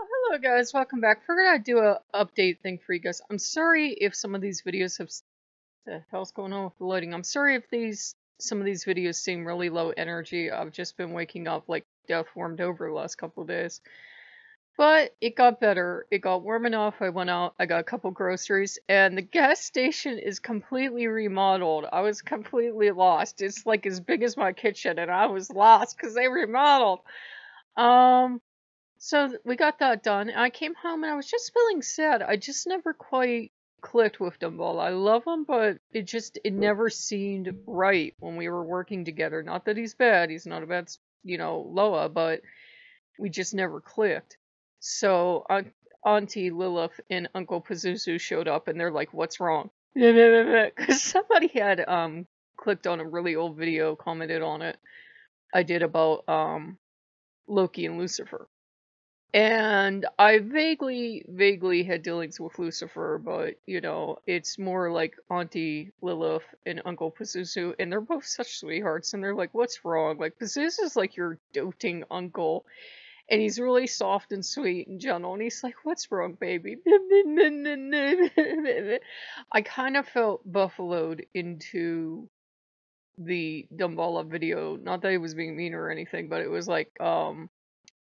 Hello guys, welcome back. Figured I'd do a update thing for you guys. I'm sorry if some of these videos have the hell's going on with the loading. I'm sorry if some of these videos seem really low energy. I've just been waking up like death warmed over the last couple of days. But it got better. It got warm enough. I went out, I got a couple groceries, and the gas station is completely remodeled. I was completely lost. It's like as big as my kitchen, and I was lost because they remodeled. Um, so we got that done. And I came home and I was just feeling sad. I just never quite clicked with Dumble. I love him, but it never seemed right when we were working together. Not that he's bad. He's not a bad, Loa, but we just never clicked. So Auntie Lilith and Uncle Pazuzu showed up and they're like, "What's wrong?" Because somebody had clicked on a really old video, commented on it. I did about Loki and Lucifer. And I vaguely had dealings with Lucifer, but, it's more like Auntie Lilith and Uncle Pazuzu, and they're both such sweethearts, and they're like, "What's wrong?" Like, Pazuzu's like your doting uncle, and he's really soft and sweet and gentle, and he's like, "What's wrong, baby?" I kind of felt buffaloed into the Dumbala video, not that he was being mean or anything, but it was like,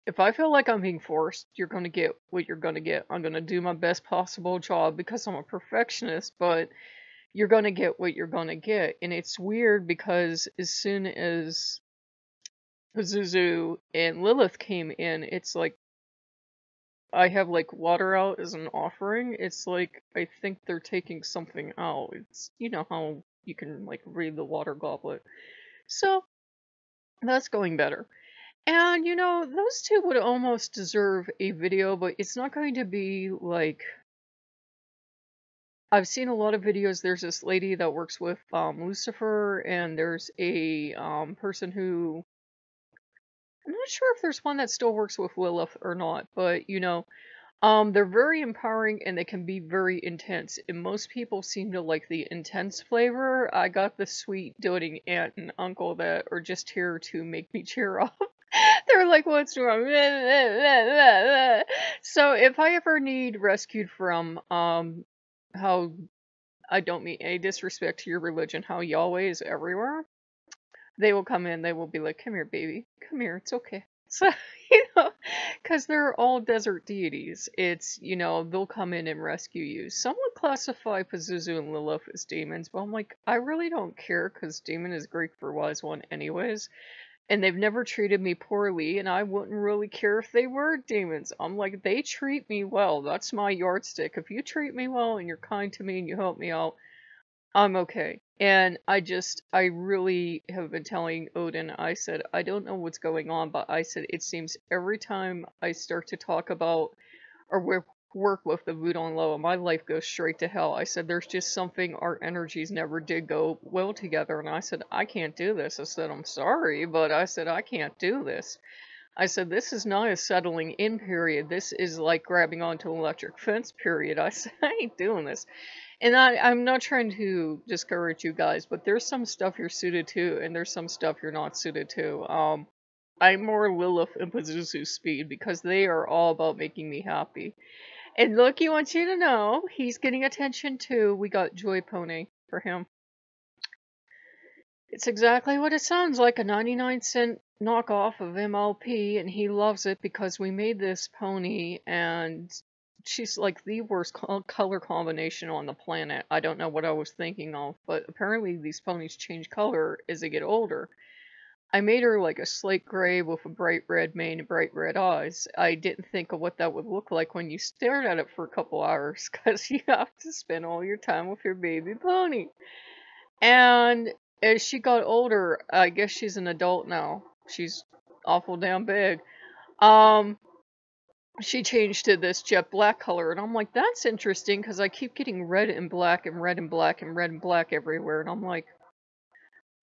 if I feel like I'm being forced, you're gonna get what you're gonna get. I'm gonna do my best possible job because I'm a perfectionist, but you're gonna get what you're gonna get. And it's weird because as soon as Pazuzu and Lilith came in, it's like I have like water out as an offering. It's like I think they're taking something out. It's how you can like read the water goblet. So that's going better. And those two would almost deserve a video, but it's not going to be like I've seen a lot of videos. There's this lady that works with Lucifer, and there's a person who I'm not sure if there's one that still works with Lilith or not, but they're very empowering and they can be very intense. And most people seem to like the intense flavor. I got the sweet doting aunt and uncle that are just here to make me cheer up. They're like, "What's wrong?" So if I ever need rescued from how I don't mean any disrespect to your religion, how Yahweh is everywhere, they will come in, they will be like, "Come here, baby. Come here, it's okay." So, because they're all desert deities, they'll come in and rescue you. Some would classify Pazuzu and Lilith as demons, but I'm like, I really don't care because demon is Greek for wise one anyways. And they've never treated me poorly, and I wouldn't really care if they were demons. I'm like, they treat me well. That's my yardstick. If you treat me well and you're kind to me and you help me out, I'm okay. And I really have been telling Odin, I said, I don't know what's going on, but I said, it seems every time I start to talk about or work with the Voodoo and Loa, my life goes straight to hell. I said, there's just something, our energies never did go well together. And I said, I can't do this. I said, I'm sorry, but I said, I can't do this. I said, this is not a settling in period. This is like grabbing onto an electric fence period. I said, I ain't doing this. And I'm not trying to discourage you guys, but there's some stuff you're suited to, and there's some stuff you're not suited to. I'm more Lilith and Pazuzu speed because they are all about making me happy. And Loki wants you to know he's getting attention too. We got Joy Pony for him. It's exactly what it sounds like, a 99-cent knockoff of MLP, and he loves it because we made this pony and she's like the worst color combination on the planet. I don't know what I was thinking of, but apparently these ponies change color as they get older. I made her like a slate gray with a bright red mane and bright red eyes. I didn't think of what that would look like when you stared at it for a couple hours, because you have to spend all your time with your baby pony. And as she got older, I guess she's an adult now. She's awful damn big. She changed to this jet black color, and I'm like, that's interesting, because I keep getting red and black and red and black and red and black everywhere, and I'm like,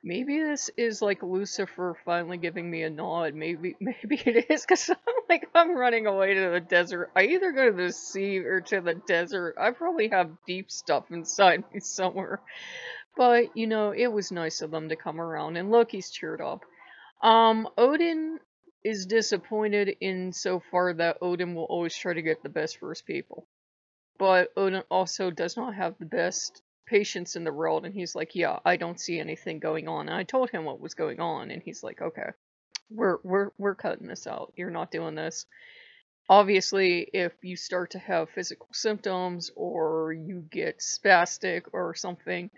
maybe this is like Lucifer finally giving me a nod. Maybe it is, because I'm running away to the desert. I either go to the sea or to the desert. I probably have deep stuff inside me somewhere. But, it was nice of them to come around, and Loki's cheered up. Odin is disappointed in so far that Odin will always try to get the best for his people. But Odin also does not have the best patience in the world, and he's like, yeah, I don't see anything going on. And I told him what was going on, and he's like, okay, we're cutting this out. You're not doing this. Obviously, if you start to have physical symptoms or you get spastic or something,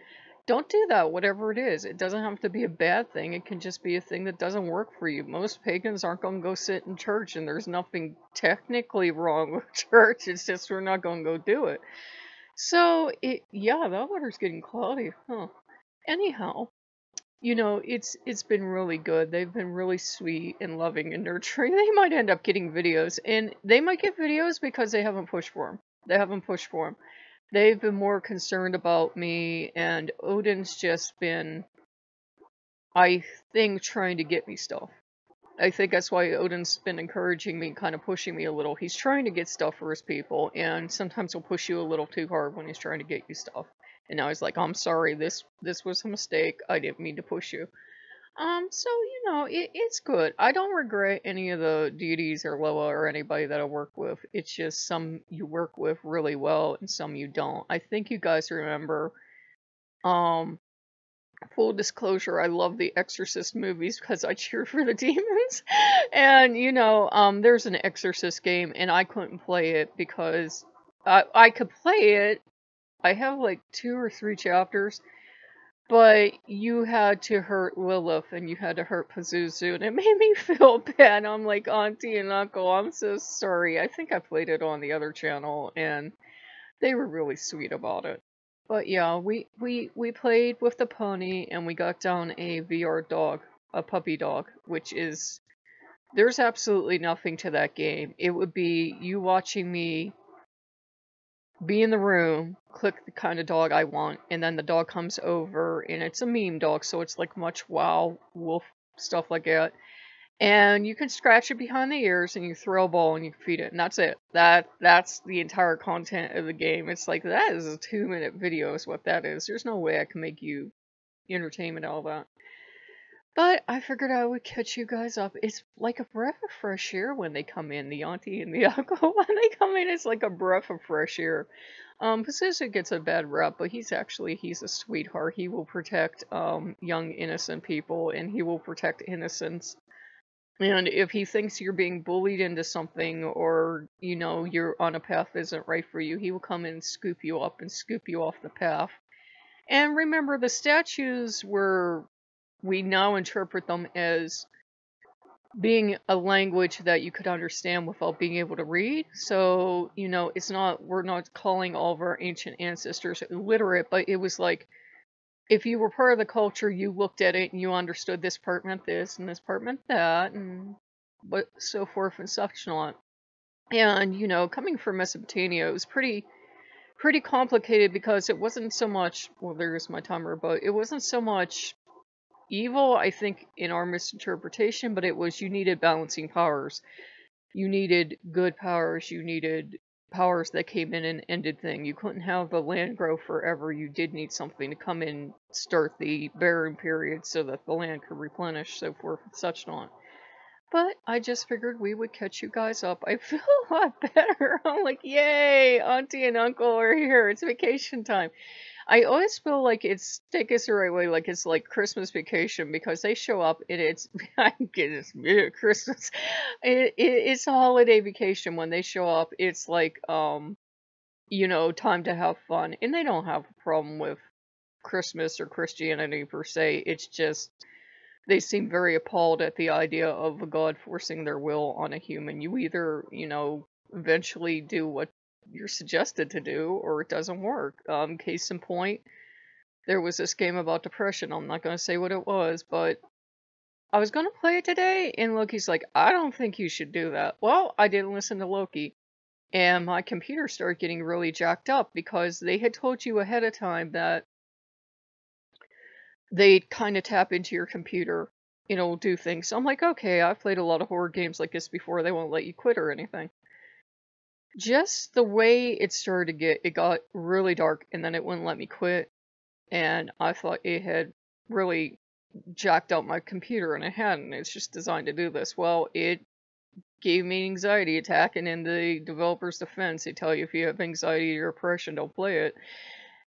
don't do that, whatever it is. It doesn't have to be a bad thing. It can just be a thing that doesn't work for you. Most pagans aren't going to go sit in church, and there's nothing technically wrong with church. It's just we're not going to go do it. So, yeah, that water's getting cloudy, huh? Anyhow, it's been really good. They've been really sweet and loving and nurturing. They might end up getting videos, and they might get videos because they haven't pushed for them. They haven't pushed for them. They've been more concerned about me, and Odin's just been, I think, trying to get me stuff. I think that's why Odin's been encouraging me, kind of pushing me a little. He's trying to get stuff for his people, and sometimes he'll push you a little too hard when he's trying to get you stuff. And now he's like, I'm sorry, this was a mistake. I didn't mean to push you. So, it's good. I don't regret any of the deities or Loa or anybody that I work with. It's just some you work with really well and some you don't. I think you guys remember, full disclosure, I love the Exorcist movies because I cheer for the demons. And, there's an Exorcist game and I couldn't play it because I could play it. I have like 2 or 3 chapters. But you had to hurt Lilith and you had to hurt Pazuzu, and it made me feel bad. I'm like, Auntie and Uncle, I'm so sorry. I think I played it on the other channel, and they were really sweet about it. But yeah, we played with the pony, and we got down a VR dog, a puppy dog, which is, there's absolutely nothing to that game. It would be you watching me be in the room, click the kind of dog I want, and then the dog comes over, and it's a meme dog, so it's like much wow, wolf, stuff like that. And you can scratch it behind the ears, and you throw a ball, and you feed it, and that's it. That's the entire content of the game. It's like, that is a 2-minute video is what that is. There's no way I can make you entertainment out of that. But I figured I would catch you guys up. It's like a breath of fresh air when they come in, the auntie and the uncle. When they come in, it's like a breath of fresh air. Pazuzu gets a bad rep, but he's a sweetheart. He will protect young innocent people, and he will protect innocence. And if he thinks you're being bullied into something, or you're on a path that isn't right for you, he will come in and scoop you up and scoop you off the path. And remember, the statues we now interpret them as being a language that you could understand without being able to read. So, we're not calling all of our ancient ancestors illiterate, but it was like, if you were part of the culture, you looked at it and you understood this part meant this and this part meant that, and but so forth and such not. And, coming from Mesopotamia, it was pretty complicated because it wasn't so much, well, there's my timer, but it wasn't so much evil, I think, in our misinterpretation, but it was you needed balancing powers. You needed good powers. You needed powers that came in and ended things. You couldn't have the land grow forever. You did need something to come in, start the barren period so that the land could replenish, so forth and such not. But I just figured we would catch you guys up. I feel a lot better. I'm like, yay, Auntie and Uncle are here. It's vacation time. I always feel like it's, take us the right way, like it's like Christmas vacation, because they show up and it's, I get it's Christmas. It's a holiday vacation when they show up. It's like, time to have fun. And they don't have a problem with Christmas or Christianity per se. It's just, they seem very appalled at the idea of a god forcing their will on a human. You either, eventually do what you're suggested to do, or it doesn't work. Case in point, there was this game about depression. I'm not going to say what it was, but I was going to play it today, and Loki's like, I don't think you should do that. Well, I didn't listen to Loki, and my computer started getting really jacked up because they had told you ahead of time that they'd kind of tap into your computer, do things. So I'm like, okay, I've played a lot of horror games like this before. They won't let you quit or anything. Just the way it started to get, it got really dark, and then it wouldn't let me quit, and I thought it had really jacked out my computer, and it hadn't. It's just designed to do this. Well, it gave me an anxiety attack, and in the developer's defense, they tell you if you have anxiety or depression, don't play it.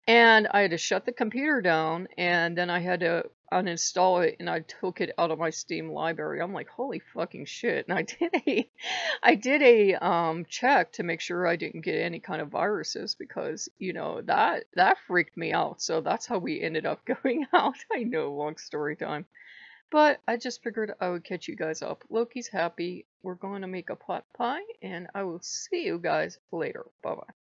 And I had to shut the computer down, and then I had to uninstall it, and I took it out of my Steam library. I'm like, holy fucking shit. And I did a check to make sure I didn't get any kind of viruses, because, you know, that freaked me out. So that's how we ended up going out. I know, long story time. But I just figured I would catch you guys up. Loki's happy. We're going to make a pot pie, and I will see you guys later. Bye-bye.